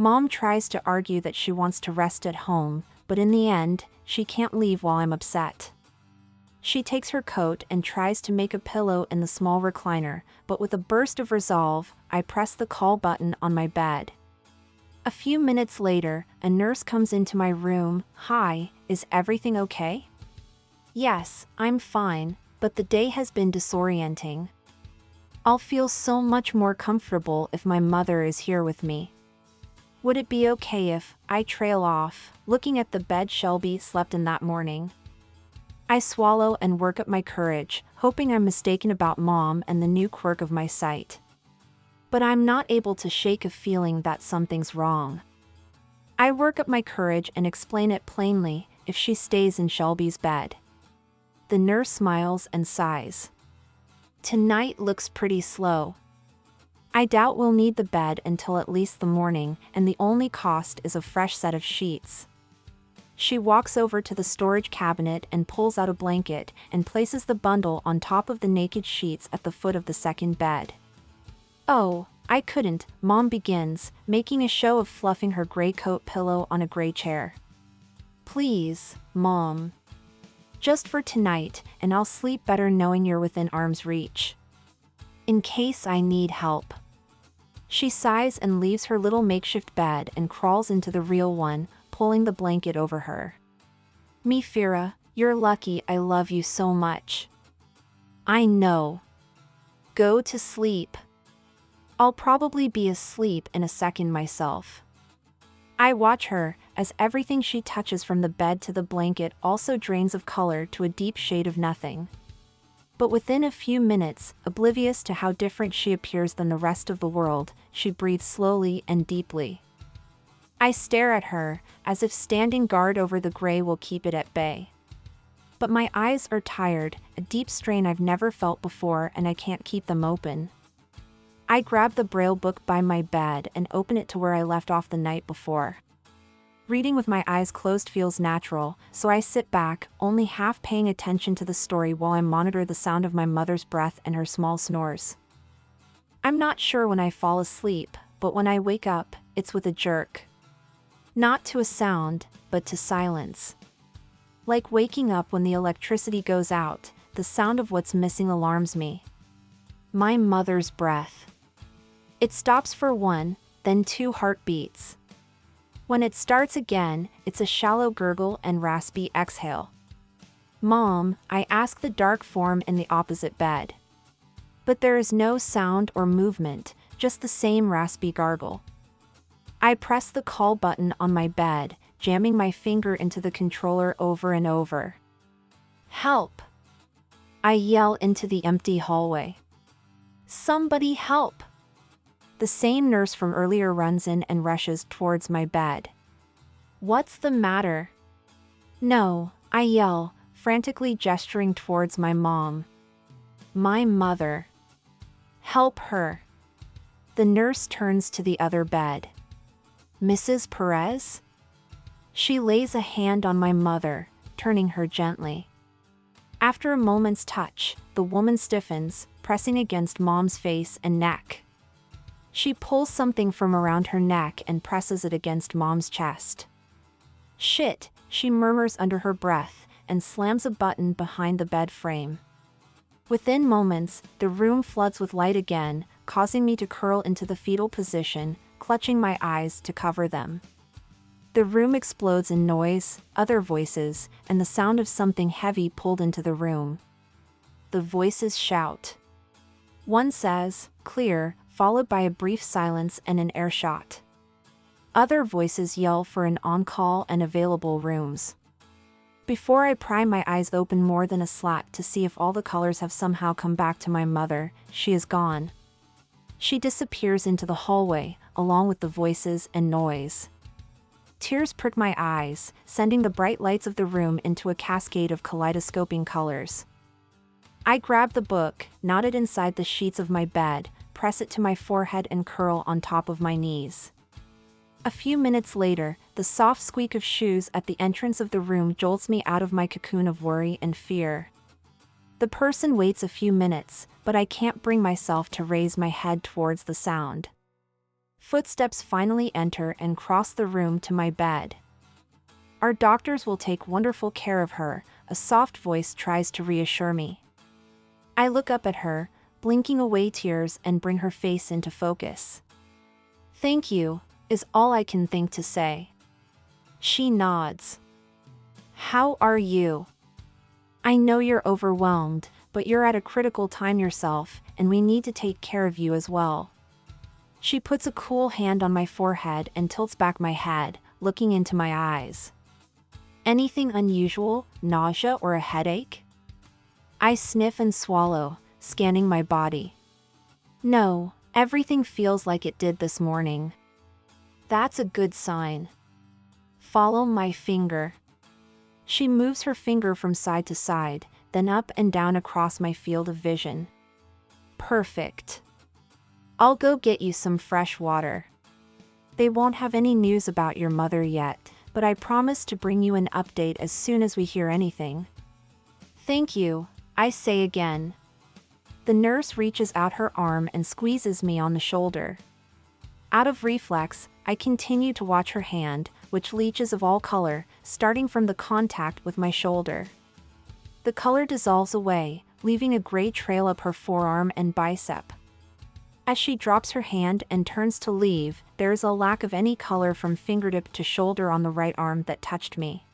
Mom tries to argue that she wants to rest at home, but in the end, she can't leave while I'm upset. She takes her coat and tries to make a pillow in the small recliner, but with a burst of resolve, I press the call button on my bed. A few minutes later, a nurse comes into my room. "Hi, is everything okay?" "Yes, I'm fine, but the day has been disorienting. I'll feel so much more comfortable if my mother is here with me. Would it be okay if I trail off, looking at the bed Shelby slept in that morning?" I swallow and work up my courage, hoping I'm mistaken about Mom and the new quirk of my sight. But I'm not able to shake a feeling that something's wrong. I work up my courage and explain it plainly: if she stays in Shelby's bed. The nurse smiles and sighs. "Tonight looks pretty slow. I doubt we'll need the bed until at least the morning, and the only cost is a fresh set of sheets." She walks over to the storage cabinet and pulls out a blanket and places the bundle on top of the naked sheets at the foot of the second bed. "Oh, I couldn't," Mom begins, making a show of fluffing her gray coat pillow on a gray chair. "Please, Mom. Just for tonight, and I'll sleep better knowing you're within arm's reach. In case I need help." She sighs and leaves her little makeshift bed and crawls into the real one, pulling the blanket over her. "Mifira, you're lucky I love you so much." "I know. Go to sleep. I'll probably be asleep in a second myself." I watch her, as everything she touches from the bed to the blanket also drains of color to a deep shade of nothing. But within a few minutes, oblivious to how different she appears than the rest of the world, she breathes slowly and deeply. I stare at her, as if standing guard over the gray will keep it at bay. But my eyes are tired, a deep strain I've never felt before, and I can't keep them open. I grab the Braille book by my bed and open it to where I left off the night before. Reading with my eyes closed feels natural, so I sit back, only half paying attention to the story while I monitor the sound of my mother's breath and her small snores. I'm not sure when I fall asleep, but when I wake up, it's with a jerk. Not to a sound, but to silence. Like waking up when the electricity goes out, the sound of what's missing alarms me. My mother's breath. It stops for one, then two heartbeats. When it starts again, it's a shallow gurgle and raspy exhale. "Mom," I ask the dark form in the opposite bed. But there is no sound or movement, just the same raspy gargle. I press the call button on my bed, jamming my finger into the controller over and over. "Help!" I yell into the empty hallway. "Somebody help!" The same nurse from earlier runs in and rushes towards my bed. "What's the matter?" "No," I yell, frantically gesturing towards my mom. "My mother. Help her." The nurse turns to the other bed. "Mrs. Perez?" She lays a hand on my mother, turning her gently. After a moment's touch, the woman stiffens, pressing against Mom's face and neck. She pulls something from around her neck and presses it against Mom's chest. "Shit," she murmurs under her breath, and slams a button behind the bed frame. Within moments, the room floods with light again, causing me to curl into the fetal position, clutching my eyes to cover them. The room explodes in noise, other voices, and the sound of something heavy pulled into the room. The voices shout. One says, "Clear," followed by a brief silence and an air shot. Other voices yell for an on-call and available rooms. Before I pry my eyes open more than a slat to see if all the colors have somehow come back to my mother, she is gone. She disappears into the hallway, along with the voices and noise. Tears prick my eyes, sending the bright lights of the room into a cascade of kaleidoscoping colors. I grab the book, knot it inside the sheets of my bed, press it to my forehead and curl on top of my knees. A few minutes later, the soft squeak of shoes at the entrance of the room jolts me out of my cocoon of worry and fear. The person waits a few minutes, but I can't bring myself to raise my head towards the sound. Footsteps finally enter and cross the room to my bed. Our doctors will take wonderful care of her, a soft voice tries to reassure me. I look up at her, blinking away tears and bring her face into focus. "Thank you," is all I can think to say. She nods. "How are you? I know you're overwhelmed, but you're at a critical time yourself, and we need to take care of you as well." She puts a cool hand on my forehead and tilts back my head, looking into my eyes. "Anything unusual, nausea or a headache?" I sniff and swallow, scanning my body. "No, everything feels like it did this morning." "That's a good sign. Follow my finger." She moves her finger from side to side, then up and down across my field of vision. "Perfect. I'll go get you some fresh water. They won't have any news about your mother yet, but I promise to bring you an update as soon as we hear anything." "Thank you," I say again. The nurse reaches out her arm and squeezes me on the shoulder. Out of reflex, I continue to watch her hand, which leeches of all color, starting from the contact with my shoulder. The color dissolves away, leaving a gray trail up her forearm and bicep. As she drops her hand and turns to leave, there is a lack of any color from fingertip to shoulder on the right arm that touched me.